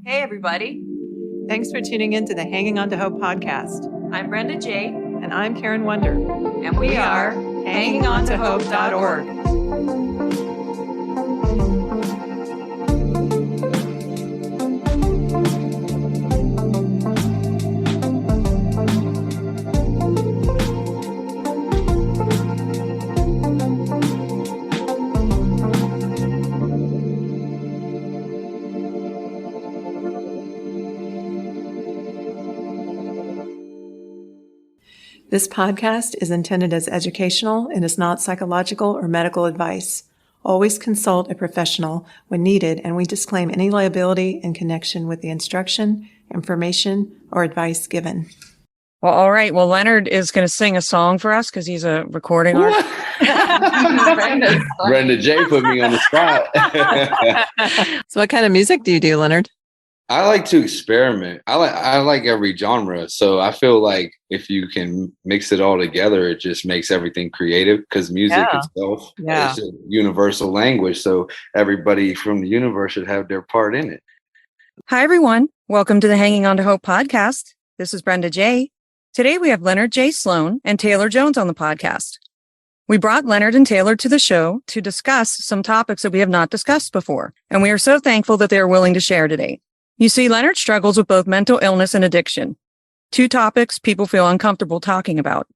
Hey, everybody. Thanks for tuning in to the Hanging On to Hope podcast. I'm Brenda Jae. And I'm Karen Wonder. And we are hangingOnToHope.org. This podcast is intended as educational and is not psychological or medical advice. Always consult a professional when needed, and we disclaim any liability in connection with the instruction, information, or advice given. Well, all right. Well, Leonard is going to sing a song for us because he's a recording artist. Brenda Jae put me on the spot. So what kind of music do you do, Leonard? I like to experiment. I like every genre. So I feel like if you can mix it all together, it just makes everything creative because music itself is a universal language. So everybody from the universe should have their part in it. Hi, everyone. Welcome to the Hanging On to Hope podcast. This is Brenda Jae. Today we have Leonard Jae Sloan and Taylor Jones on the podcast. We brought Leonard and Taylor to the show to discuss some topics that we have not discussed before. And we are so thankful that they are willing to share today. You see, Leonard struggles with both mental illness and addiction, two topics people feel uncomfortable talking about.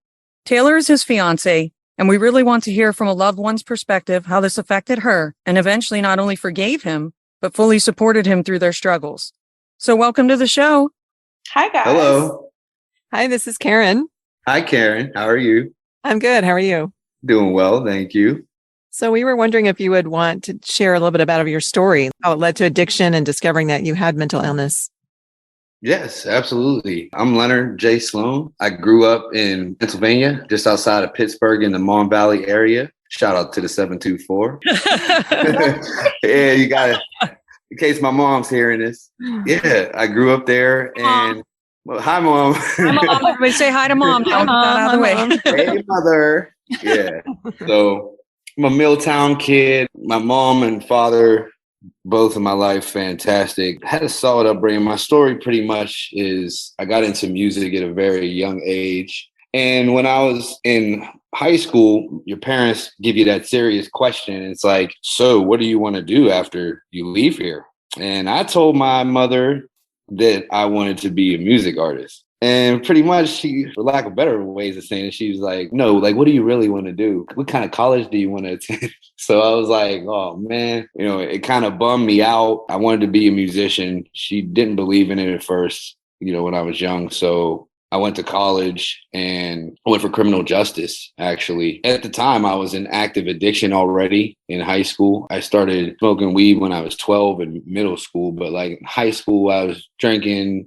Taylor is his fiance, and we really want to hear from a loved one's perspective how this affected her and eventually not only forgave him, but fully supported him through their struggles. So welcome to the show. Hi, guys. Hello. Hi, this is Karen. Hi, Karen. How are you? I'm good. How are you? Doing well. Thank you. So we were wondering if you would want to share a little bit about your story, how it led to addiction and discovering that you had mental illness. Yes, absolutely. I'm Leonard Jae Sloan. I grew up in Pennsylvania, just outside of Pittsburgh in the Mon Valley area. Shout out to the 724. Yeah, you got it. In case my mom's hearing this. Yeah, I grew up there and well, hi, Mom. Hi, Mom. Everybody say hi to Mom. Hi, Mom. Out of the way. Hey, Mother. Yeah. So I'm a Milltown kid. My mom and father, both in my life, fantastic. Had a solid upbringing. My story pretty much is I got into music at a very young age. And when I was in high school, your parents give you that serious question. It's like, so what do you want to do after you leave here? And I told my mother that I wanted to be a music artist. And pretty much she, for lack of better ways of saying it, she was like, no, like, what do you really want to do? What kind of college do you want to attend? So I was like, oh, man, it kind of bummed me out. I wanted to be a musician. She didn't believe in it at first, when I was young. So I went to college and I went for criminal justice, actually. At the time, I was in active addiction already in high school. I started smoking weed when I was 12 in middle school. But like in high school, I was drinking,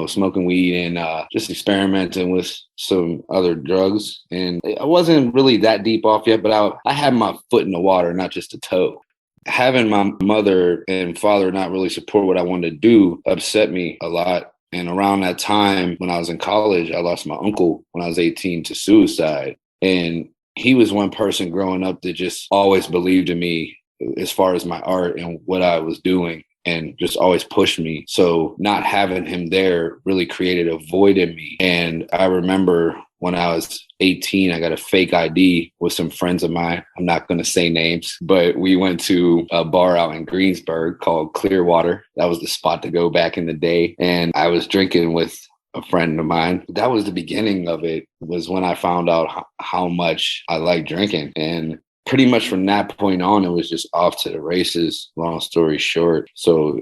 smoking weed and just experimenting with some other drugs. And I wasn't really that deep off yet, but I had my foot in the water, not just a toe. Having my mother and father not really support what I wanted to do upset me a lot. And around that time when I was in college, I lost my uncle when I was 18 to suicide. And he was one person growing up that just always believed in me as far as my art and what I was doing, and just always pushed me. So not having him there really created a void in me. And I remember when I was 18, I got a fake ID with some friends of mine. I'm not going to say names, but we went to a bar out in Greensburg called Clearwater. That was the spot to go back in the day. And I was drinking with a friend of mine. That was the beginning of it, was when I found out how much I like drinking. And pretty much from that point on, it was just off to the races, long story short. So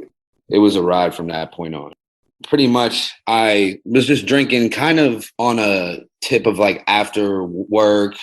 it was a ride from that point on. Pretty much I was just drinking kind of on a tip of like after work.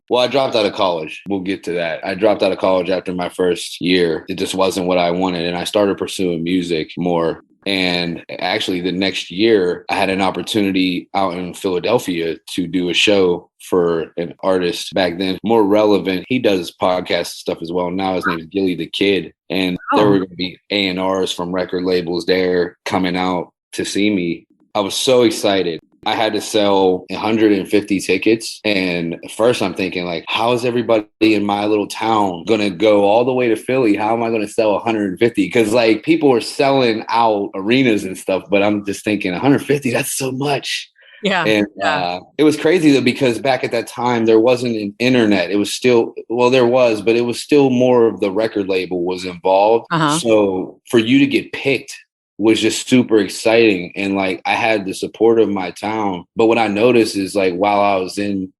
Well, I dropped out of college. We'll get to that. I dropped out of college after my first year. It just wasn't what I wanted. And I started pursuing music more. And actually the next year I had an opportunity out in Philadelphia to do a show for an artist back then, more relevant. He does podcast stuff as well. Now his name is Gilly the Kid. And there were going to be A&Rs from record labels there coming out to see me. I was so excited. I had to sell 150 tickets. And at first I'm thinking like, how is everybody in my little town going to go all the way to Philly? How am I going to sell 150? Because like people are selling out arenas and stuff, but I'm just thinking 150, that's so much. Yeah. And it was crazy though, because back at that time, there wasn't an internet. It was still, well, there was, but it was still more of the record label was involved. Uh-huh. So for you to get picked was just super exciting. And like, I had the support of my town. But what I noticed is like, while I was in,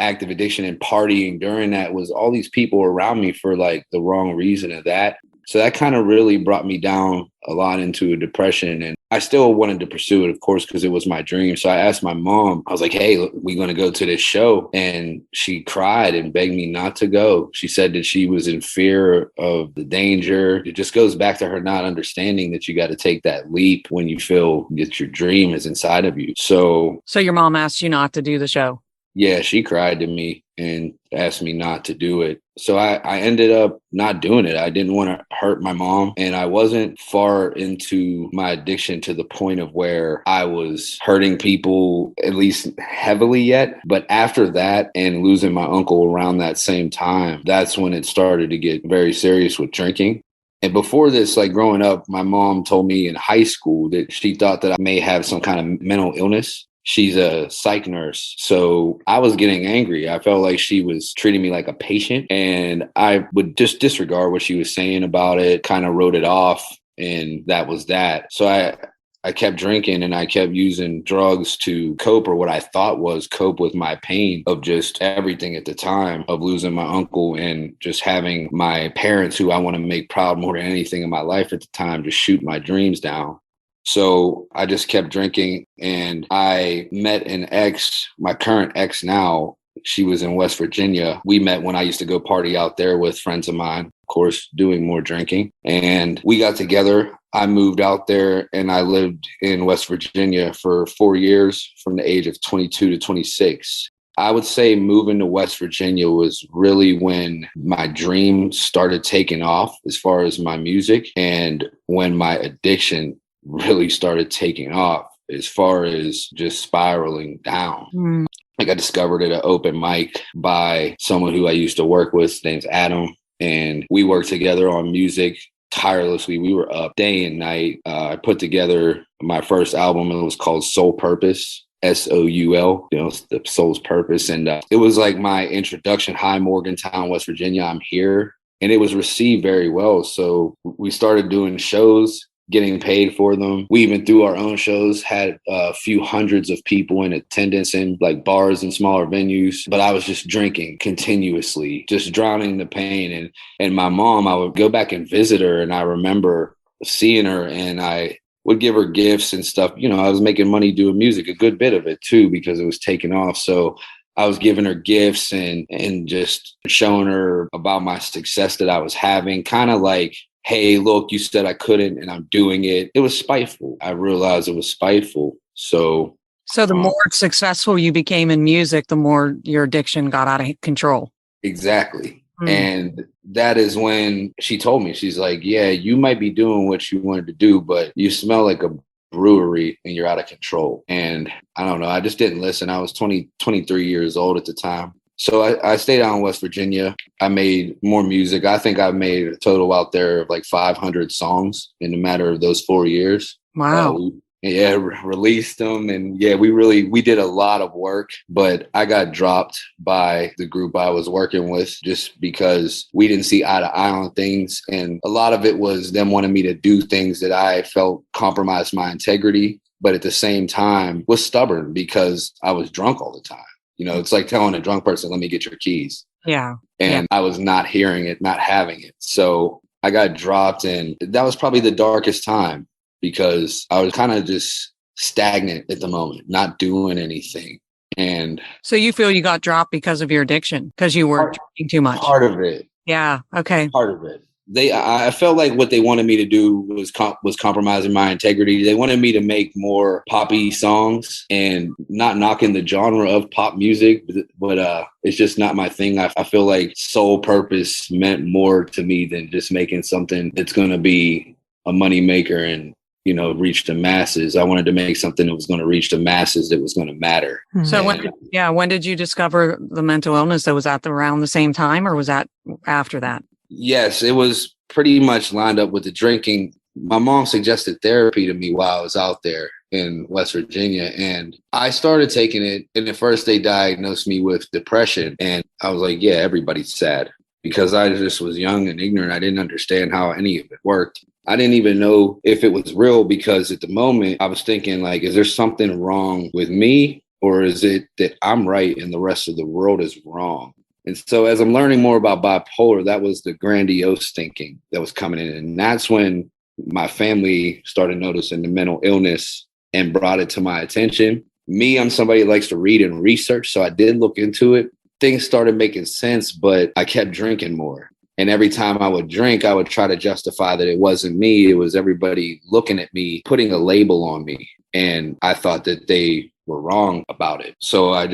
active addiction and partying during that, was all these people around me for like the wrong reason of that. So that kind of really brought me down a lot into a depression. And I still wanted to pursue it, of course, because it was my dream. So I asked my mom, I was like, hey, we're going to go to this show. And she cried and begged me not to go. She said that she was in fear of the danger. It just goes back to her not understanding that you got to take that leap when you feel that your dream is inside of you. So your mom asked you not to do the show? Yeah, she cried to me and asked me not to do it. So I ended up not doing it. I didn't want to hurt my mom. And I wasn't far into my addiction to the point of where I was hurting people, at least heavily yet. But after that and losing my uncle around that same time, that's when it started to get very serious with drinking. And before this, like growing up, my mom told me in high school that she thought that I may have some kind of mental illness. She's a psych nurse. So I was getting angry. I felt like she was treating me like a patient, and I would just disregard what she was saying about it, kind of wrote it off, and that was that. So I kept drinking and I kept using drugs to cope, or what I thought was cope with my pain of just everything at the time of losing my uncle and just having my parents, who I want to make proud more than anything in my life at the time, just shoot my dreams down. So I just kept drinking, and I met an ex, my current ex now. She was in West Virginia. We met when I used to go party out there with friends of mine, of course, doing more drinking. And we got together. I moved out there and I lived in West Virginia for 4 years from the age of 22 to 26. I would say moving to West Virginia was really when my dream started taking off as far as my music, and when my addiction really started taking off as far as just spiraling down. Like I discovered at an open mic by someone who I used to work with, his name's Adam, and we worked together on music tirelessly. We were up day and night. I put together my first album, and it was called Soul Purpose. SOUL, the soul's purpose. And it was like my introduction. Hi, Morgantown, West Virginia, I'm here. And it was received very well. So we started doing shows, getting paid for them. We even through our own shows had a few hundreds of people in attendance in like bars and smaller venues. But I was just drinking continuously, just drowning the pain. And my mom, I would go back and visit her. And I remember seeing her, and I would give her gifts and stuff. I was making money doing music, a good bit of it too, because it was taking off. So I was giving her gifts and just showing her about my success that I was having, kind of like, hey, look, you said I couldn't and I'm doing it. It was spiteful. I realized it was spiteful. So the more successful you became in music, the more your addiction got out of control. Exactly. And that is when she told me, she's like, yeah, you might be doing what you wanted to do, but you smell like a brewery and you're out of control. And I don't know. I just didn't listen. I was 23 years old at the time. So I stayed out in West Virginia. I made more music. I think I've made a total out there of like 500 songs in a matter of those 4 years. Wow. Released them. And yeah, we did a lot of work, but I got dropped by the group I was working with just because we didn't see eye to eye on things. And a lot of it was them wanting me to do things that I felt compromised my integrity, but at the same time was stubborn because I was drunk all the time. It's like telling a drunk person, let me get your keys. Yeah. And I was not hearing it, not having it. So I got dropped, and that was probably the darkest time because I was kind of just stagnant at the moment, not doing anything. And so you feel you got dropped because of your addiction, because you were drinking too much? Part of it. Yeah. Okay. Part of it. I felt like what they wanted me to do was compromising my integrity. They wanted me to make more poppy songs, and not knocking the genre of pop music, but it's just not my thing. I feel like Soul Purpose meant more to me than just making something that's going to be a money maker and reach the masses. I wanted to make something that was going to reach the masses, that was going to matter. So when did you discover the mental illness? That was at around the same time, or was that after that? Yes, it was pretty much lined up with the drinking. My mom suggested therapy to me while I was out there in West Virginia, and I started taking it. And at first they diagnosed me with depression, and I was like, yeah, everybody's sad, because I just was young and ignorant. I didn't understand how any of it worked. I didn't even know if it was real, because at the moment I was thinking, like, is there something wrong with me, or is it that I'm right and the rest of the world is wrong? And so as I'm learning more about bipolar, that was the grandiose thinking that was coming in. And that's when my family started noticing the mental illness and brought it to my attention. Me, I'm somebody that likes to read and research, so I did look into it. Things started making sense, but I kept drinking more. And every time I would drink, I would try to justify that it wasn't me. It was everybody looking at me, putting a label on me. And I thought that they were wrong about it. So I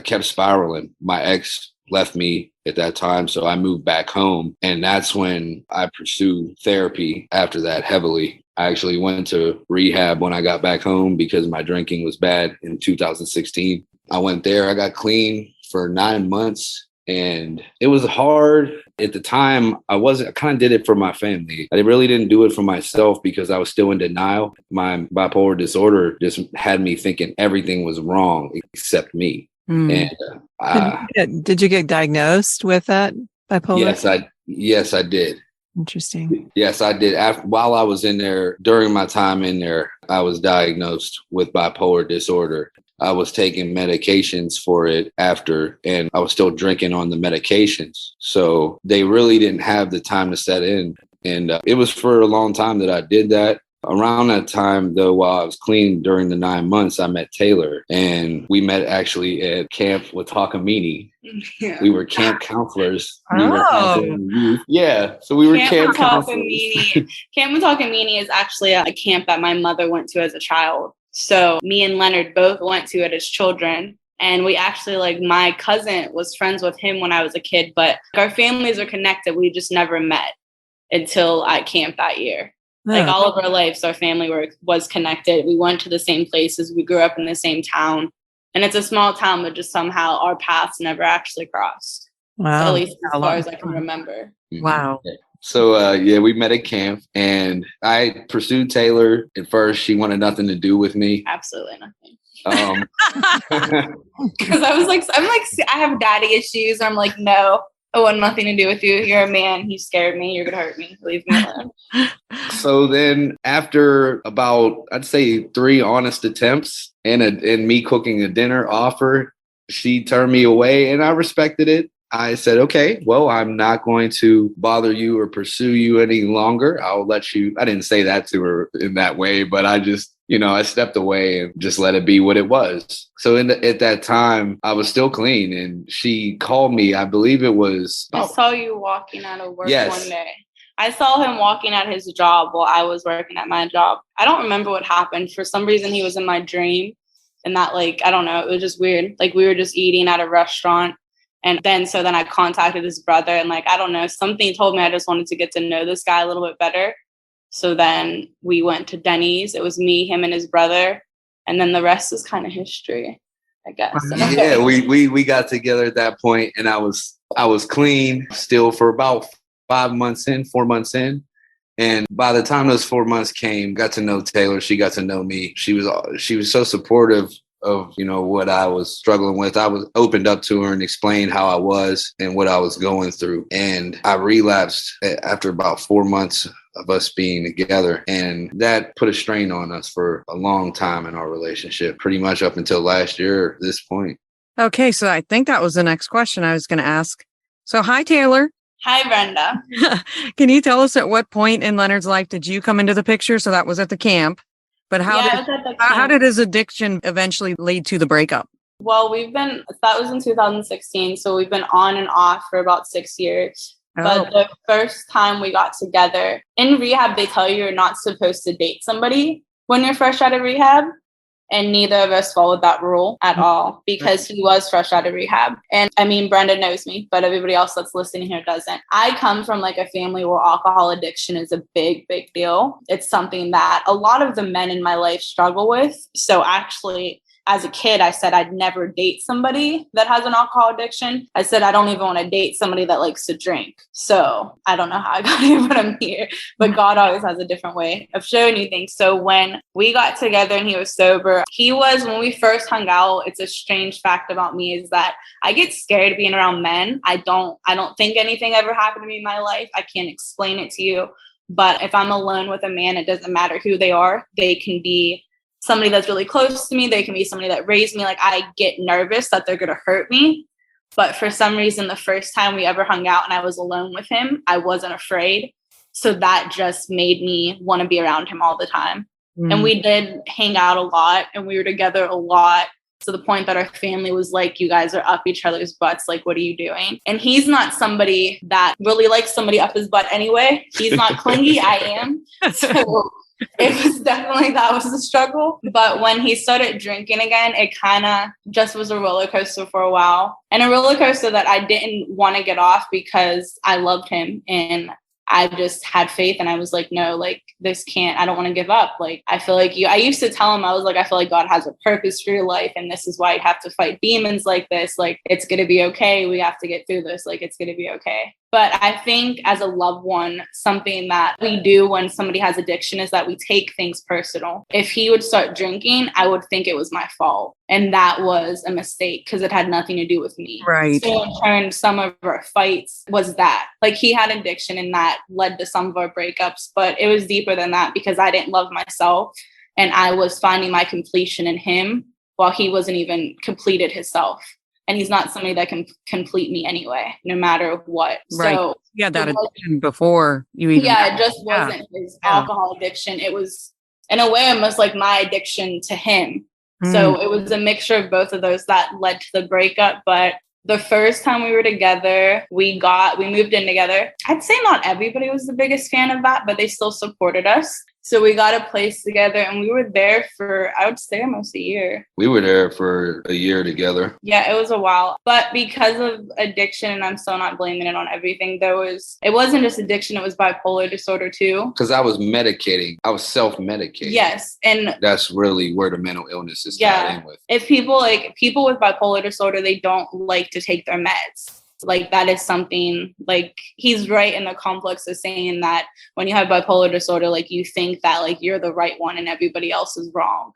kept spiraling. My ex left me at that time, so I moved back home. And that's when I pursued therapy after that heavily. I actually went to rehab when I got back home because my drinking was bad in 2016. I went there, I got clean for 9 months, and it was hard. At the time, I kind of did it for my family. I really didn't do it for myself because I was still in denial. My bipolar disorder just had me thinking everything was wrong except me. And did you get diagnosed with that bipolar? Yes, I did. Interesting. Yes, I did. While I was in there, during my time in there, I was diagnosed with bipolar disorder. I was taking medications for it after, and I was still drinking on the medications. So they really didn't have the time to set in. And it was for a long time that I did that. Around that time, though, while I was clean during the 9 months, I met Taylor, and we met actually at camp with Takamini. Yeah. We were camp counselors. We were counseling youth. Yeah, so we were camp counselors. Camp with Takamini is actually a camp that my mother went to as a child. So me and Leonard both went to it as children. And we actually, my cousin was friends with him when I was a kid, but our families are connected. We just never met until at camp that year. All of our lives, our family was connected. We went to the same places. We grew up in the same town. And it's a small town, but just somehow our paths never actually crossed. Wow. At least as far as I can remember. Wow. So, we met at camp, and I pursued Taylor. At first, she wanted nothing to do with me. Absolutely nothing. Because I have daddy issues. I'm like, no. I want nothing to do with you. You're a man. You scared me. You're going to hurt me. Leave me alone. So then after about, I'd say 3 honest attempts and me cooking a dinner offer, she turned me away, and I respected it. I said, okay, well, I'm not going to bother you or pursue you any longer. I'll let you. I didn't say that to her in that way, but I just, I stepped away and just let it be what it was. So at that time, I was still clean, and she called me. I believe it was. I saw you walking out of work one day. I saw him walking at his job while I was working at my job. I don't remember what happened. For some reason, he was in my dream, and that, I don't know. It was just weird. We were just eating at a restaurant. And then I contacted his brother, and I don't know, something told me I just wanted to get to know this guy a little bit better. So then we went to Denny's. It was me, him, and his brother. And then the rest is kind of history, I guess. Yeah, we got together at that point, and I was clean still for about 4 months in. And by the time those 4 months came, got to know Taylor. She got to know me. She was so supportive of, what I was struggling with. I was opened up to her and explained how I was and what I was going through. And I relapsed after about 4 months of us being together. And that put a strain on us for a long time in our relationship, pretty much up until last year at this point. Okay, so I think that was the next question I was going to ask. So hi, Taylor. Hi, Brenda. Can you tell us at what point in Leonard's life did you come into the picture? So that was at the camp. But how did his addiction eventually lead to the breakup? Well, that was in 2016. So we've been on and off for about 6 years. Oh. But the first time we got together in rehab, they tell you you're not supposed to date somebody when you're fresh out of rehab. And neither of us followed that rule at all because he was fresh out of rehab. And I mean, Brenda knows me, but everybody else that's listening here doesn't. I come from like a family where alcohol addiction is a big, big deal. It's something that a lot of the men in my life struggle with. So actually, as a kid, I said I'd never date somebody that has an alcohol addiction. I said I don't even want to date somebody that likes to drink. So I don't know how I got here, but I'm here. But God always has a different way of showing you things. So when we got together and he was sober, when we first hung out, it's a strange fact about me is that I get scared being around men. I don't think anything ever happened to me in my life. I can't explain it to you. But if I'm alone with a man, it doesn't matter who they are. They can be somebody that's really close to me. They can be somebody that raised me. Like I get nervous that they're going to hurt me. But for some reason, the first time we ever hung out and I was alone with him, I wasn't afraid. So that just made me want to be around him all the time. And we did hang out a lot and we were together a lot to the point that our family was like, you guys are up each other's butts. Like, what are you doing? And he's not somebody that really likes somebody up his butt anyway. He's not clingy. I am. So it was definitely, that was the struggle. But when he started drinking again, it kind of just was a roller coaster for a while. And a roller coaster that I didn't want to get off because I loved him. And I just had faith and I was like, no, like I don't want to give up. Like, I feel like I used to tell him, I was like, I feel like God has a purpose for your life. And this is why you have to fight demons like this. Like, it's going to be okay. We have to get through this. Like, it's going to be okay. But I think as a loved one, something that we do when somebody has addiction is that we take things personal. If he would start drinking, I would think it was my fault. And that was a mistake because it had nothing to do with me. Right. So in turn, some of our fights was that. Like he had addiction and that led to some of our breakups. But it was deeper than that because I didn't love myself. And I was finding my completion in him while he wasn't even completed himself. And he's not somebody that can complete me anyway, no matter what. Right. So yeah, that addiction before you even. Yeah, it just wasn't his alcohol addiction. It was, in a way, almost like my addiction to him. So it was a mixture of both of those that led to the breakup. But the first time we were together, we moved in together. I'd say not everybody was the biggest fan of that, but they still supported us. So we got a place together and we were there for, I would say, almost a year. We were there for a year together. Yeah, it was a while. But because of addiction, and I'm still not blaming it on everything, it wasn't just addiction, it was bipolar disorder too. Because I was medicating. I was self-medicating. Yes. And that's really where the mental illness is tied in with. If people with bipolar disorder, they don't like to take their meds. Like that is something, like he's right in the complex of saying that when you have bipolar disorder, like you think that like you're the right one and everybody else is wrong.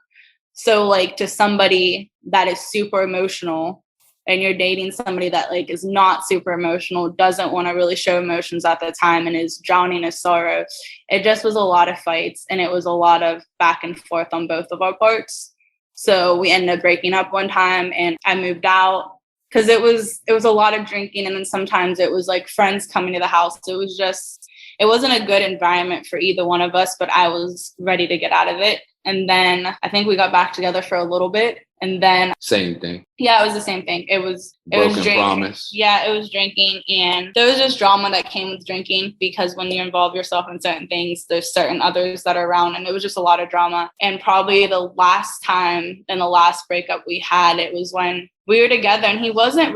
So like to somebody that is super emotional and you're dating somebody that like is not super emotional, doesn't want to really show emotions at the time and is drowning in sorrow. It just was a lot of fights and it was a lot of back and forth on both of our parts. So we ended up breaking up one time and I moved out. Because it was a lot of drinking. And then sometimes it was like friends coming to the house. It wasn't a good environment for either one of us, but I was ready to get out of it. And then I think we got back together for a little bit. And then same thing. Yeah, it was the same thing. It was drinking. Promise. Yeah, it was drinking. And there was just drama that came with drinking because when you involve yourself in certain things, there's certain others that are around. And it was just a lot of drama. And probably the last time in the last breakup we had, it was when we were together and he wasn't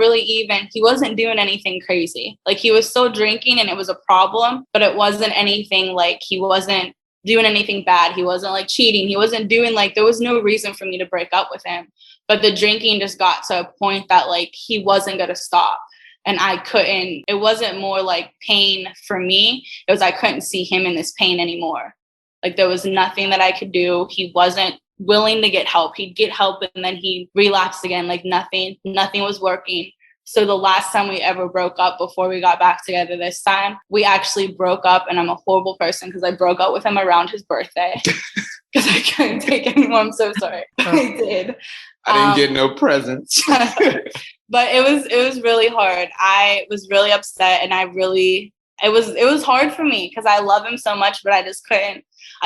doing anything crazy. Like he was still drinking and it was a problem, but it wasn't anything like he wasn't doing anything bad. He wasn't like cheating. He wasn't doing there was no reason for me to break up with him. But the drinking just got to a point that like he wasn't going to stop. And it wasn't more like pain for me. It was I couldn't see him in this pain anymore. Like there was nothing that I could do. He wasn't willing to get help. He'd get help and then he relapsed again. Like nothing was working. So the last time we ever broke up before we got back together this time, we actually broke up and I'm a horrible person because I broke up with him around his birthday because I couldn't take anymore. I'm so sorry. I did. I didn't get no presents. But it was really hard. I was really upset and it was hard for me because I love him so much, but I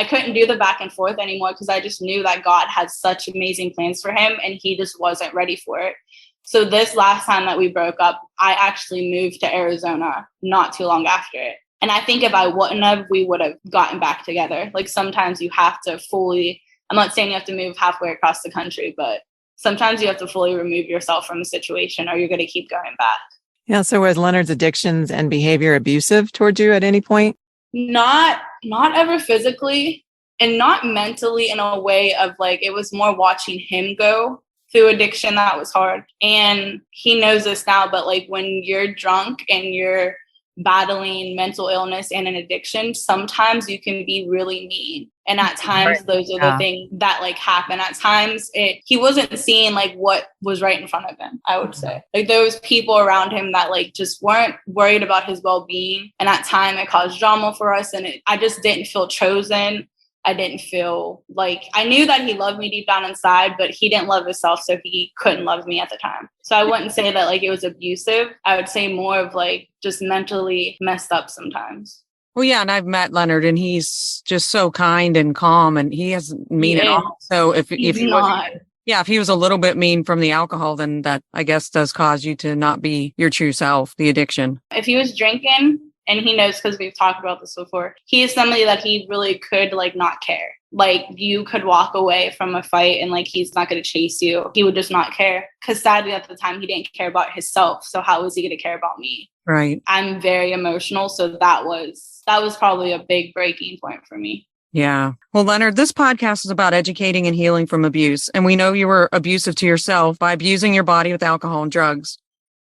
couldn't do the back and forth anymore because I just knew that God had such amazing plans for him and he just wasn't ready for it. So this last time that we broke up, I actually moved to Arizona not too long after it. And I think if I wouldn't have, we would have gotten back together. Like sometimes you have to fully I'm not saying you have to move halfway across the country, but sometimes you have to fully remove yourself from a situation or you're going to keep going back. Yeah. So was Leonard's addictions and behavior abusive towards you at any point? Not ever physically and not mentally, in a way of like, it was more watching him go through addiction that was hard. And he knows this now, but like when you're drunk and you're battling mental illness and an addiction, sometimes you can be really mean. And at times those are the things that like happen. At times he wasn't seeing like what was right in front of him, I would say. Like there was people around him that like just weren't worried about his well-being. And at time it caused drama for us. And I just didn't feel chosen. I didn't feel like, I knew that he loved me deep down inside, but he didn't love himself, so he couldn't love me at the time. So I wouldn't say that like it was abusive. I would say more of like just mentally messed up sometimes. Well, yeah, and I've met Leonard, and he's just so kind and calm, and he hasn't mean at all. So if he was a little bit mean from the alcohol, then that I guess does cause you to not be your true self, the addiction. If he was drinking, and he knows because we've talked about this before, he is somebody that he really could like not care. Like you could walk away from a fight and like he's not going to chase you. He would just not care. Because sadly at the time he didn't care about himself. So how was he going to care about me? Right. I'm very emotional. So that was probably a big breaking point for me. Yeah. Well, Leonard, this podcast is about educating and healing from abuse. And we know you were abusive to yourself by abusing your body with alcohol and drugs.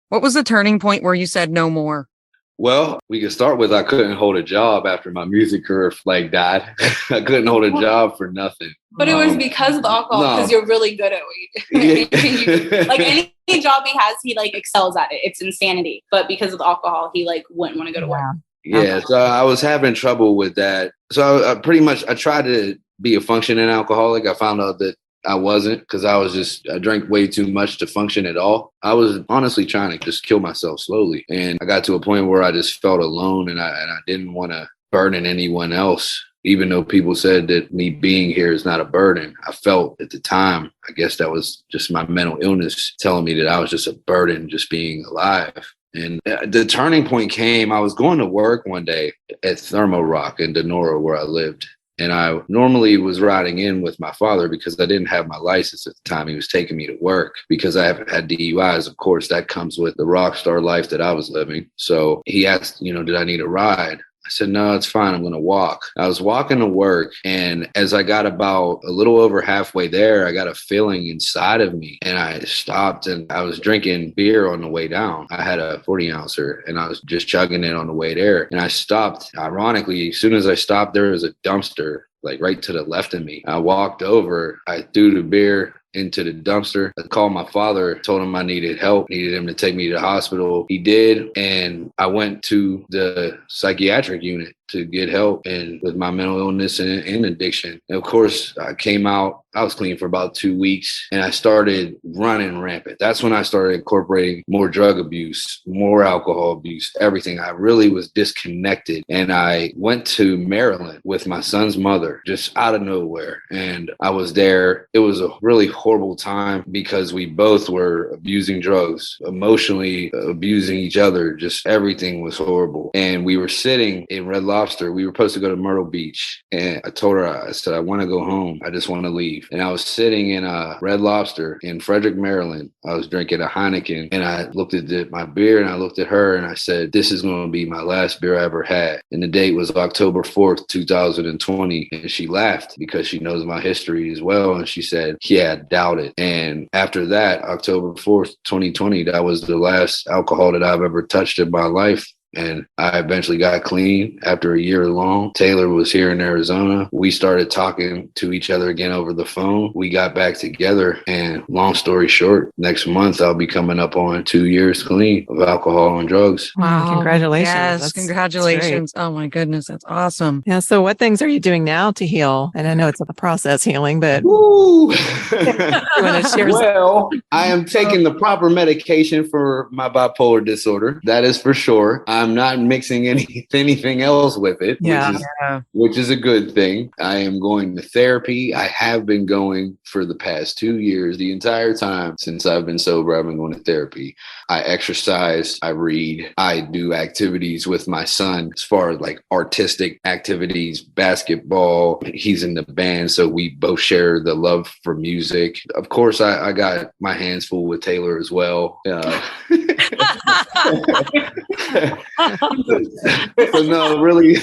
What was the turning point where you said no more? Well, we could start with I couldn't hold a job after my music career like died. I couldn't hold a job for nothing. But it was because of the alcohol, because you're really good at it. Like any job he has, he like excels at it. It's insanity. But because of the alcohol, he like wouldn't want to go to work. Yeah, so I was having trouble with that. So I tried to be a functioning alcoholic. I found out that I wasn't, because I drank way too much to function at all. I was honestly trying to just kill myself slowly. And I got to a point where I just felt alone, and I didn't want to burden anyone else. Even though people said that me being here is not a burden, I felt at the time, I guess that was just my mental illness telling me that I was just a burden just being alive. And the turning point came, I was going to work one day at Thermo Rock in Denora where I lived. And I normally was riding in with my father because I didn't have my license at the time. He was taking me to work because I haven't had DUIs. Of course, that comes with the rock star life that I was living. So he asked, did I need a ride? I said, no, it's fine. I'm going to walk. I was walking to work. And as I got about a little over halfway there, I got a feeling inside of me. And I stopped, and I was drinking beer on the way down. I had a 40-ouncer and I was just chugging it on the way there. And I stopped. Ironically, as soon as I stopped, there was a dumpster like right to the left of me. I walked over. I threw the beer into the dumpster. I called my father, told him I needed help, needed him to take me to the hospital. He did. And I went to the psychiatric unit to get help and with my mental illness and addiction. And of course, I came out, I was clean for about 2 weeks, and I started running rampant. That's when I started incorporating more drug abuse, more alcohol abuse, everything. I really was disconnected. And I went to Maryland with my son's mother, just out of nowhere. And I was there. It was a really horrible time because we both were abusing drugs, emotionally abusing each other. Just everything was horrible. And we were sitting in Red Lobster. We were supposed to go to Myrtle Beach. And I told her, I said, I want to go home. I just want to leave. And I was sitting in a Red Lobster in Frederick, Maryland. I was drinking a Heineken, and I looked at my beer and I looked at her and I said, this is going to be my last beer I ever had. And the date was October 4th, 2020. And she laughed because she knows my history as well. And she said, yeah, doubt it. And after that, October 4th, 2020, that was the last alcohol that I've ever touched in my life. And I eventually got clean after a year long. Taylor was here in Arizona. We started talking to each other again over the phone. We got back together, and long story short, next month I'll be coming up on 2 years clean of alcohol and drugs. Wow. Congratulations. Yes, congratulations. Oh my goodness. That's awesome. Yeah. So what things are you doing now to heal? And I know it's a process healing, but Well, I am taking the proper medication for my bipolar disorder. That is for sure. I'm I'm not mixing anything else with it, which is a good thing. I am going to therapy. I have been going for the past 2 years. The entire time since I've been sober, I've been going to therapy. I exercise, I read, I do activities with my son as far as like artistic activities, basketball. He's in the band, so we both share the love for music. Of course, I got my hands full with Taylor as well. So no, really,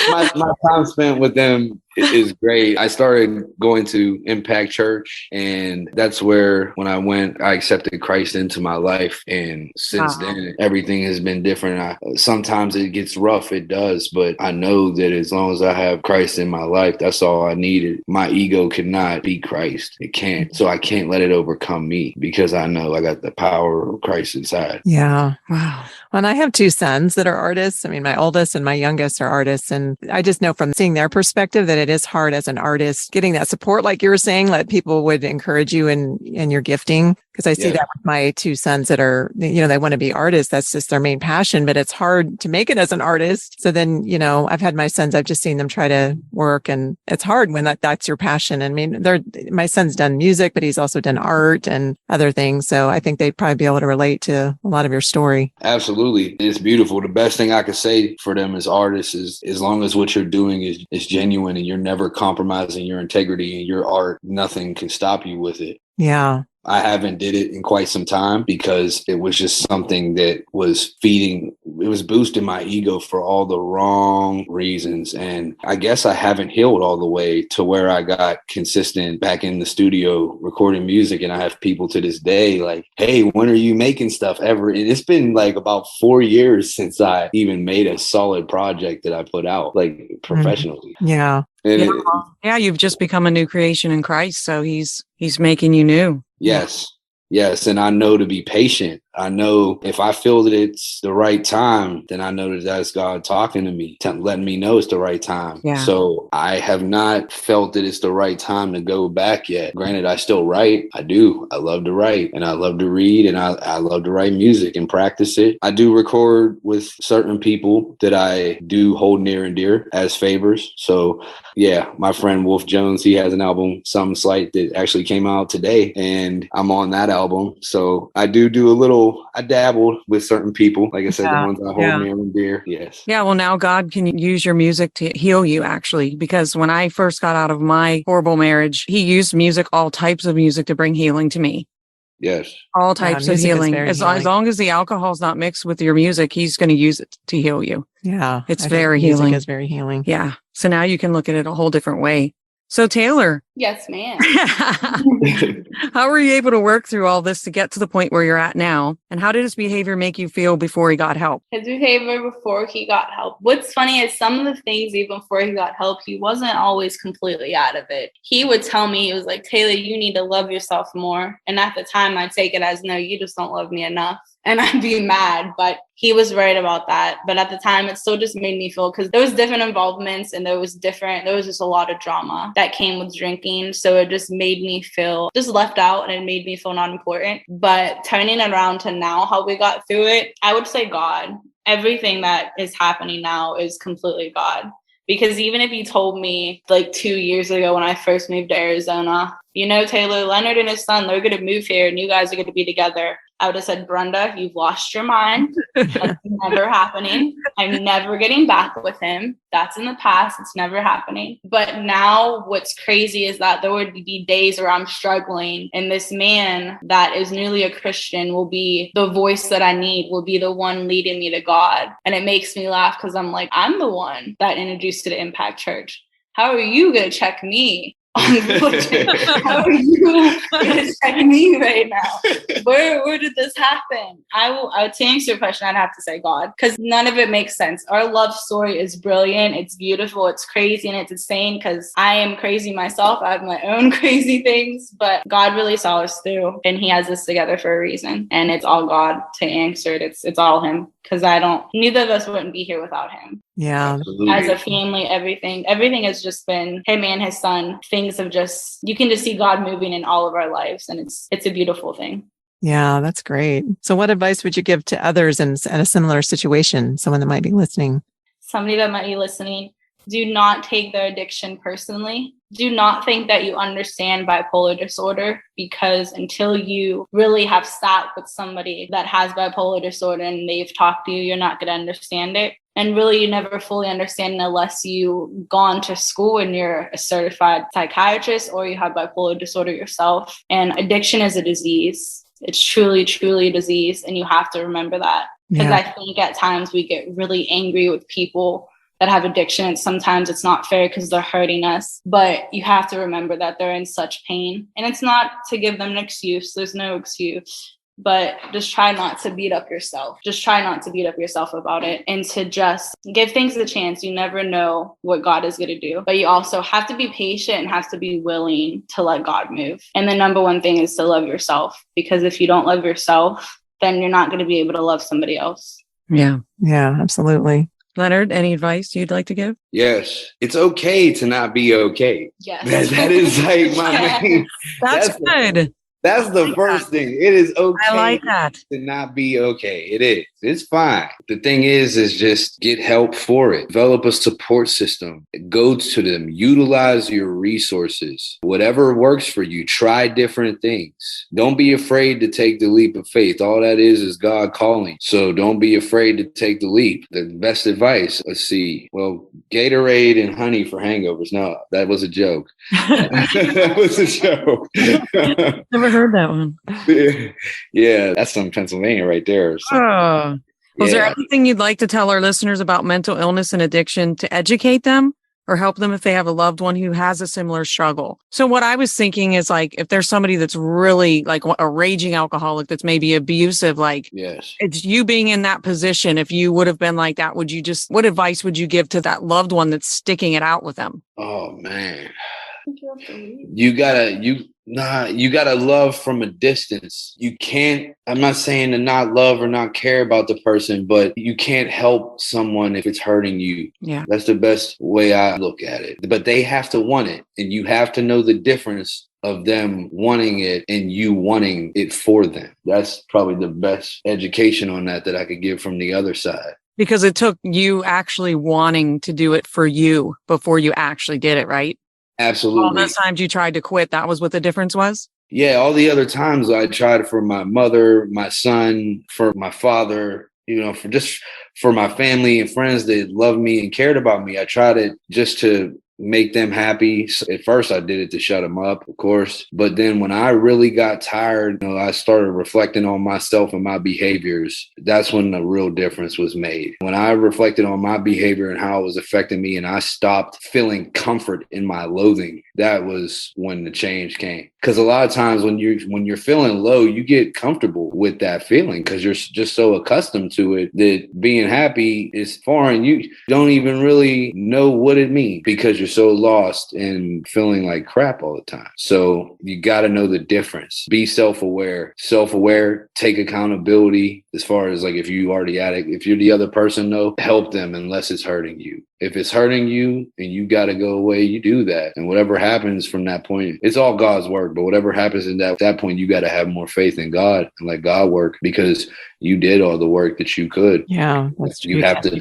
my time spent with them is great. I started going to Impact Church, and that's where when I went, I accepted Christ into my life. And since then, everything has been different. Sometimes it gets rough, it does, but I know that as long as I have Christ in my life, that's all I needed. My ego cannot beat Christ. It can't. So I can't let it overcome me because I know I got the power of Christ inside. Yeah. Wow. And I have 2 sons that are artists. I mean, my oldest and my youngest are artists. And I just know from seeing their perspective that it is hard as an artist, getting that support, like you were saying, that people would encourage you in your gifting. Because I see that with my 2 sons that are, they want to be artists. That's just their main passion, but it's hard to make it as an artist. So then, I've had my sons, I've just seen them try to work, and it's hard when that's your passion. I mean, my son's done music, but he's also done art and other things. So I think they'd probably be able to relate to a lot of your story. Absolutely. It's beautiful. The best thing I could say for them as artists is as long as what you're doing is genuine and you're never compromising your integrity and your art, nothing can stop you with it. Yeah. I haven't did it in quite some time because it was just something that was it was boosting my ego for all the wrong reasons. And I guess I haven't healed all the way to where I got consistent back in the studio recording music. And I have people to this day like, hey, when are you making stuff ever? And it's been like about 4 years since I even made a solid project that I put out like professionally. Yeah. You've just become a new creation in Christ. So he's making you new. Yes. And I know to be patient. I know if I feel that it's the right time, then I know that that's God talking to me, letting me know it's the right time. Yeah. So I have not felt that it's the right time to go back yet. Granted, I still write. I do. I love to write and I love to read and I love to write music and practice it. I do record with certain people that I do hold near and dear as favors. So yeah, my friend Wolf Jones, he has an album, Some Slight, that actually came out today and I'm on that album. So I I dabbled with certain people. Like I said, the ones I hold near and dear. Yes. Yeah. Well, now God can use your music to heal you, actually, because when I first got out of my horrible marriage, he used music, all types of music, to bring healing to me. Yes. All types of healing. As long as the alcohol's not mixed with your music, he's going to use it to heal you. Yeah. It's very healing. Music is very healing. Yeah. So now you can look at it a whole different way. So Taylor. Yes, ma'am. How were you able to work through all this to get to the point where you're at now? And how did his behavior make you feel before he got help? His behavior before he got help. What's funny is some of the things even before he got help, he wasn't always completely out of it. He would tell me, he was like, Taylor, you need to love yourself more. And at the time I'd take it as, no, you just don't love me enough. And I'd be mad, but he was right about that. But at the time, it still just made me feel, because there was different involvements and there was just a lot of drama that came with drinking. So it just made me feel just left out and it made me feel not important. But turning around to now, how we got through it, I would say God. Everything that is happening now is completely God. Because even if you told me like 2 years ago when I first moved to Arizona, Taylor, Leonard and his son, they're going to move here and you guys are going to be together, I would have said, Brenda, you've lost your mind. That's never happening. I'm never getting back with him. That's in the past. It's never happening. But now what's crazy is that there would be days where I'm struggling and this man that is newly a Christian will be the voice that I need, will be the one leading me to God. And it makes me laugh because I'm like, I'm the one that introduced you to Impact Church. How are you going to check me? How are you checking me right now? Where did this happen? To answer your question, I'd have to say God, because none of it makes sense. Our love story is brilliant. It's beautiful. It's crazy and it's insane because I am crazy myself. I have my own crazy things, but God really saw us through and he has us together for a reason. And it's all God to answer it. It's all him, because neither of us wouldn't be here without him. Yeah. Absolutely. As a family, everything has just been him and his son. Things have you can just see God moving in all of our lives. And it's a beautiful thing. Yeah, that's great. So what advice would you give to others in a similar situation, someone that might be listening? Somebody that might be listening, do not take their addiction personally. Do not think that you understand bipolar disorder, because until you really have sat with somebody that has bipolar disorder and they've talked to you, you're not going to understand it. And really, you never fully understand it unless you've gone to school and you're a certified psychiatrist or you have bipolar disorder yourself. And addiction is a disease. It's truly, truly a disease. And you have to remember that. Because I think at times we get really angry with people that have addiction. Sometimes it's not fair because they're hurting us, but you have to remember that they're in such pain. And it's not to give them an excuse. There's no excuse, but just try not to beat up yourself. Just try not to beat up yourself about it, and to just give things a chance. You never know what God is going to do, but you also have to be patient and have to be willing to let God move. And the number one thing is to love yourself, because if you don't love yourself, then you're not going to be able to love somebody else. Yeah, absolutely. Leonard, any advice you'd like to give? Yes. It's okay to not be okay. Yes. That is like my main. That's good. That's the first thing. It is okay. I like that. To not be okay. It is. It's fine. The thing is just get help for it. Develop a support system. Go to them. Utilize your resources. Whatever works for you. Try different things. Don't be afraid to take the leap of faith. All that is God calling. So don't be afraid to take the leap. The best advice, let's see. Well, Gatorade and honey for hangovers. No, that was a joke. That was a joke. Never heard that one. Yeah, that's from Pennsylvania right there. So, Was there anything you'd like to tell our listeners about mental illness and addiction to educate them or help them if they have a loved one who has a similar struggle? So what I was thinking is, like, if there's somebody that's really like a raging alcoholic that's maybe abusive, like, it's you being in that position. If you would have been like that, what advice would you give to that loved one that's sticking it out with them? Oh man. You gotta love from a distance. You can't, I'm not saying to not love or not care about the person, but you can't help someone if it's hurting you. Yeah. That's the best way I look at it. But they have to want it, and you have to know the difference of them wanting it and you wanting it for them. That's probably the best education on that I could give from the other side. Because it took you actually wanting to do it for you before you actually did it, right? Absolutely. All those times you tried to quit, that was what the difference was? Yeah, all the other times I tried for my mother, my son, for my father, for my family and friends that loved me and cared about me. I tried it just to make them happy. At first, I did it to shut them up, of course. But then when I really got tired, I started reflecting on myself and my behaviors. That's when the real difference was made. When I reflected on my behavior and how it was affecting me, and I stopped feeling comfort in my loathing, that was when the change came. Because a lot of times when you're feeling low, you get comfortable with that feeling because you're just so accustomed to it that being happy is foreign. You don't even really know what it means because you're so lost and feeling like crap all the time. So you got to know the difference. Be self-aware, take accountability as far as like if you are the addict, if you're the other person, help them unless it's hurting you. If it's hurting you and you got to go away, you do that. And whatever happens from that point, it's all God's work. But whatever happens in that point, you got to have more faith in God and let God work because you did all the work that you could. Yeah, that's true. You have to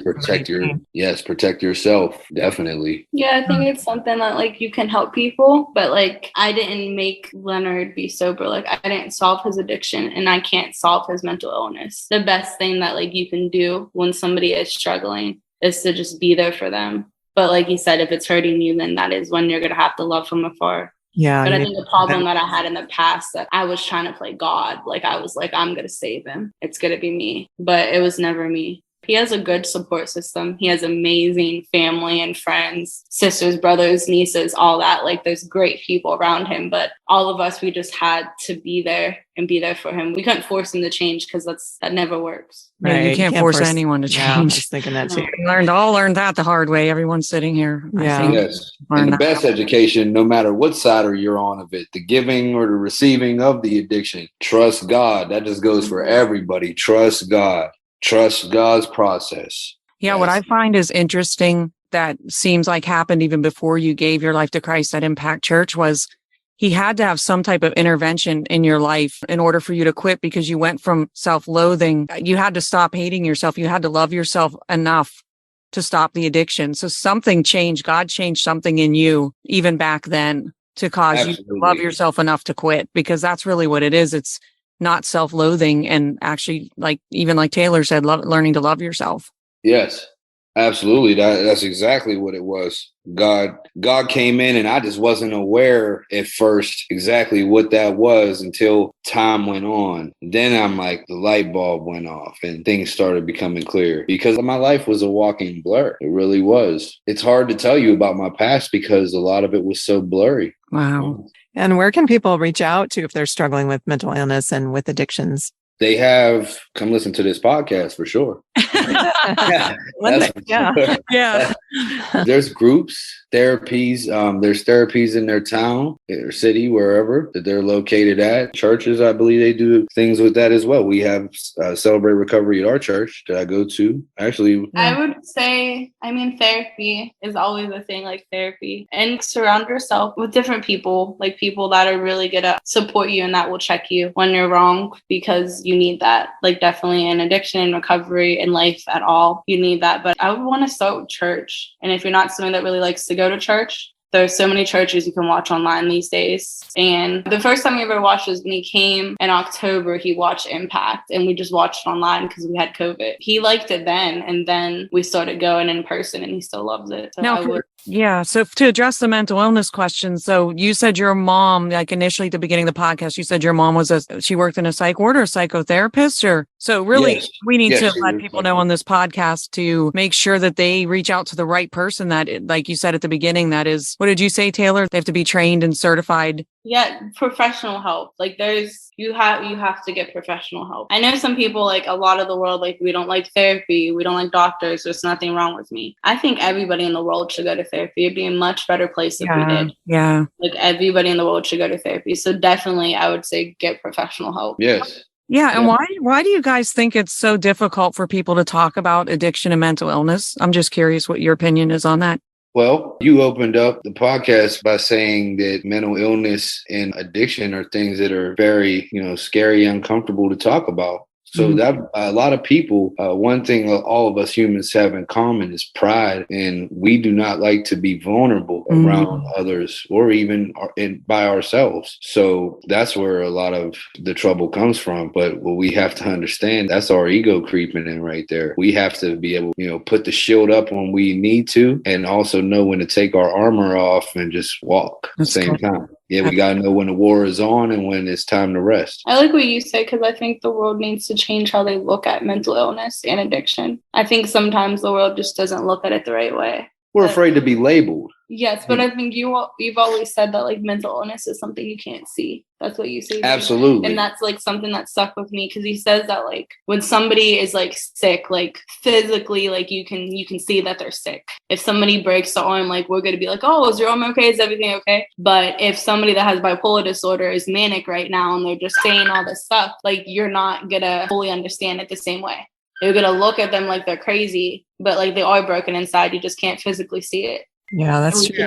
protect yourself. Definitely. Yeah, I think it's something that like you can help people, but like I didn't make Leonard be sober. Like I didn't solve his addiction and I can't solve his mental illness. The best thing that like you can do when somebody is struggling is to just be there for them. But like you said, if it's hurting you, then that is when you're going to have to love from afar. Yeah. But I think the problem that I had in the past that I was trying to play God. Like I was like, I'm going to save him. It's going to be me. But it was never me. He has a good support system. He has amazing family and friends, sisters, brothers, nieces, all that. Like there's great people around him. But all of us, we just had to be there and be there for him. We couldn't force him to change because that never works. Right. Yeah, you can't force anyone to change. Yeah, I'm just thinking that too. All learned that the hard way. Everyone sitting here. Yeah. I think yes. And the best education, no matter what side you're on of it, the giving or the receiving of the addiction, trust God. That just goes for everybody. Trust God. Trust God's process. Yeah, what I find is interesting that seems like happened even before you gave your life to Christ at Impact Church was he had to have some type of intervention in your life in order for you to quit, because you went from self-loathing. You had to stop hating yourself. You had to love yourself enough to stop the addiction. So something changed. God changed something in you even back then to cause you to love yourself enough to quit, because that's really what it is. It's not self-loathing, and actually, like even like Taylor said, learning to love yourself. Yes, absolutely. That's exactly what it was. God came in, and I just wasn't aware at first exactly what that was until time went on. Then I'm like, the light bulb went off and things started becoming clear, because my life was a walking blur. It really was. It's hard to tell you about my past because a lot of it was so blurry. Wow. And where can people reach out to if they're struggling with mental illness and with addictions? They have come listen to this podcast for sure. Yeah. There's groups, therapies. There's therapies in their town or city, wherever that they're located at. Churches, I believe they do things with that as well. We have Celebrate Recovery at our church that I go to. Actually, I would say, therapy is always a thing, like therapy, and surround yourself with different people, like people that are really good at support you and that will check you when you're wrong, because you need that, like definitely in addiction and recovery in life at all, you need that. But I would want to start with church. And if you're not someone that really likes to go to church, there's so many churches you can watch online these days. And the first time he ever watched was when he came in October. He watched Impact, and we just watched online because we had COVID. He liked it then, and then we started going in person, and he still loves it. So So to address the mental illness question, so you said your mom, like initially at the beginning of the podcast, you said your mom she worked in a psych ward or a psychotherapist, or so really yes. We need to let people know on this podcast to make sure that they reach out to the right person that, like you said at the beginning, that is, what did you say, Taylor? They have to be trained and certified. Yeah, professional help. Like you have to get professional help. I know some people, like a lot of the world, like we don't like therapy, we don't like doctors, there's nothing wrong with me. I think everybody in the world should go to therapy. It'd be a much better place if we did. Yeah. Like everybody in the world should go to therapy. So definitely I would say get professional help. Yes. Yeah. And why do you guys think it's so difficult for people to talk about addiction and mental illness? I'm just curious what your opinion is on that. Well, you opened up the podcast by saying that mental illness and addiction are things that are very, scary, uncomfortable to talk about. So that a lot of people, one thing all of us humans have in common is pride, and we do not like to be vulnerable around others or even by ourselves. So that's where a lot of the trouble comes from. But what we have to understand, that's our ego creeping in right there. We have to be able, put the shield up when we need to, and also know when to take our armor off and just walk at the same time. Yeah, we got to know when the war is on and when it's time to rest. I like what you say, because I think the world needs to change how they look at mental illness and addiction. I think sometimes the world just doesn't look at it the right way. We're afraid to be labeled. Yes, but I think you've always said that like mental illness is something you can't see. That's what you say. Absolutely. And that's like something that stuck with me, because he says that like when somebody is like sick, like physically, like you can see that they're sick. If somebody breaks the arm, like we're going to be like, oh, is your arm okay? Is everything okay? But if somebody that has bipolar disorder is manic right now and they're just saying all this stuff, like you're not going to fully understand it the same way. You're going to look at them like they're crazy, but like they are broken inside. You just can't physically see it. Yeah, that's true.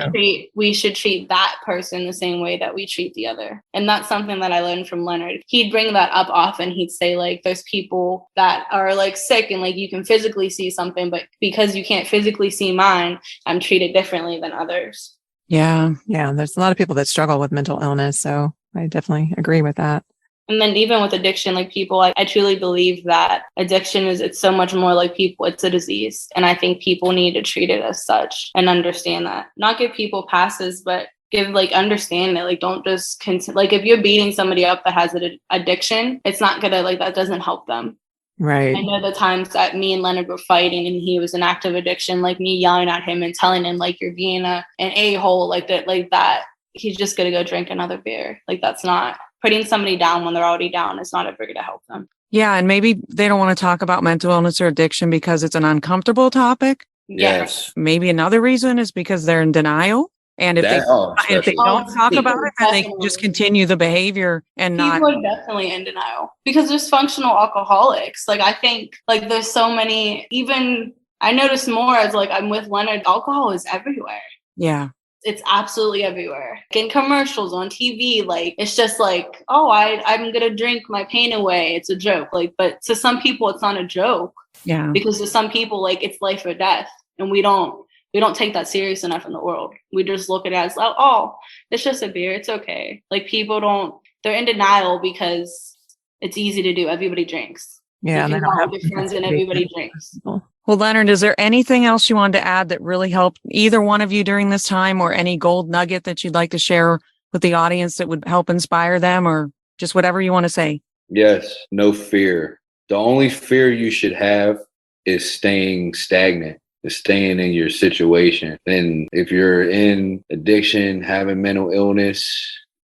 We should treat that person the same way that we treat the other. And that's something that I learned from Leonard. He'd bring that up often. He'd say like, there's people that are like sick and like you can physically see something, but because you can't physically see mine, I'm treated differently than others. Yeah. There's a lot of people that struggle with mental illness. So I definitely agree with that. And then even with addiction, like people, I truly believe that addiction it's so much more like people, it's a disease. And I think people need to treat it as such and understand that. Not give people passes, but understand it. Like, don't just like if you're beating somebody up that has an addiction, it's not gonna that doesn't help them. Right. I know the times that me and Leonard were fighting and he was in active addiction, like me yelling at him and telling him like you're being an a-hole like that. He's just gonna go drink another beer. Like that's not. Putting somebody down when they're already down is not ever going to help them. Yeah. And maybe they don't want to talk about mental illness or addiction because it's an uncomfortable topic. Yes. Maybe another reason is because they're in denial. And if they don't talk about it, then they can just continue the behavior and People are definitely in denial because there's functional alcoholics. Like I think like there's so many, even I notice more as like I'm with Leonard, alcohol is everywhere. Yeah. It's absolutely everywhere. In commercials, on TV, like, it's just like, oh, I'm going to drink my pain away. It's a joke. Like, but to some people, it's not a joke. Yeah. Because to some people, like, it's life or death. And we don't take that serious enough in the world. We just look at it as, oh, it's just a beer. It's okay. Like, people they're in denial because it's easy to do. Everybody drinks. Yeah. And they don't have your friends and everybody drinks. Well, Leonard, is there anything else you wanted to add that really helped either one of you during this time, or any gold nugget that you'd like to share with the audience that would help inspire them, or just whatever you want to say? Yes, no fear. The only fear you should have is staying stagnant, is staying in your situation. And if you're in addiction, having mental illness,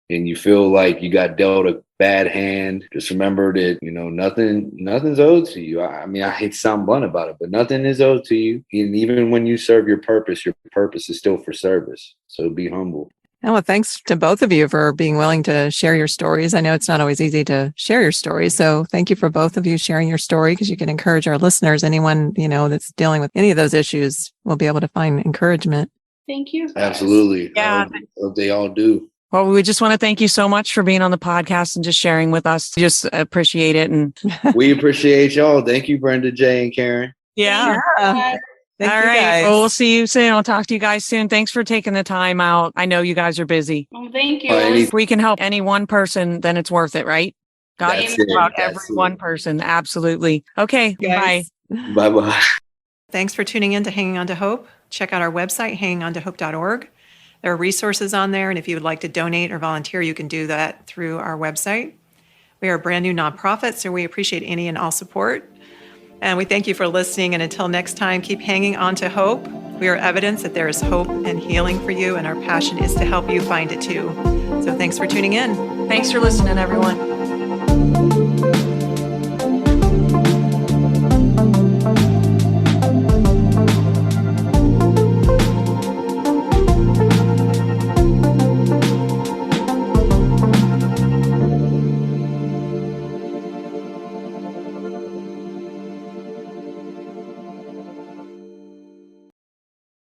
and you feel like you got dealt a bad hand, just remember that, nothing's owed to you. I mean, I hate to sound blunt about it, but nothing is owed to you. And even when you serve your purpose is still for service. So be humble. Well, thanks to both of you for being willing to share your stories. I know it's not always easy to share your stories. So thank you for both of you sharing your story, because you can encourage our listeners. Anyone, that's dealing with any of those issues will be able to find encouragement. Thank you. Absolutely. Yeah. I hope they all do. Well, we just want to thank you so much for being on the podcast and just sharing with us. Just appreciate it. And we appreciate y'all. Thank you, Brenda, Jae, and Karen. Yeah. Thank all right. Guys. Well, we'll see you soon. I'll talk to you guys soon. Thanks for taking the time out. I know you guys are busy. Well, thank you. If we can help any one person, then it's worth it, right? God cares about every one person. Absolutely. Okay. Bye. Bye-bye. Thanks for tuning in to Hanging On to Hope. Check out our website, hangingontohope.org. There are resources on there, and if you would like to donate or volunteer, you can do that through our website. We are a brand new nonprofit, so we appreciate any and all support. And we thank you for listening, and until next time, keep hanging on to hope. We are evidence that there is hope and healing for you, and our passion is to help you find it too. So thanks for tuning in. Thanks for listening, everyone.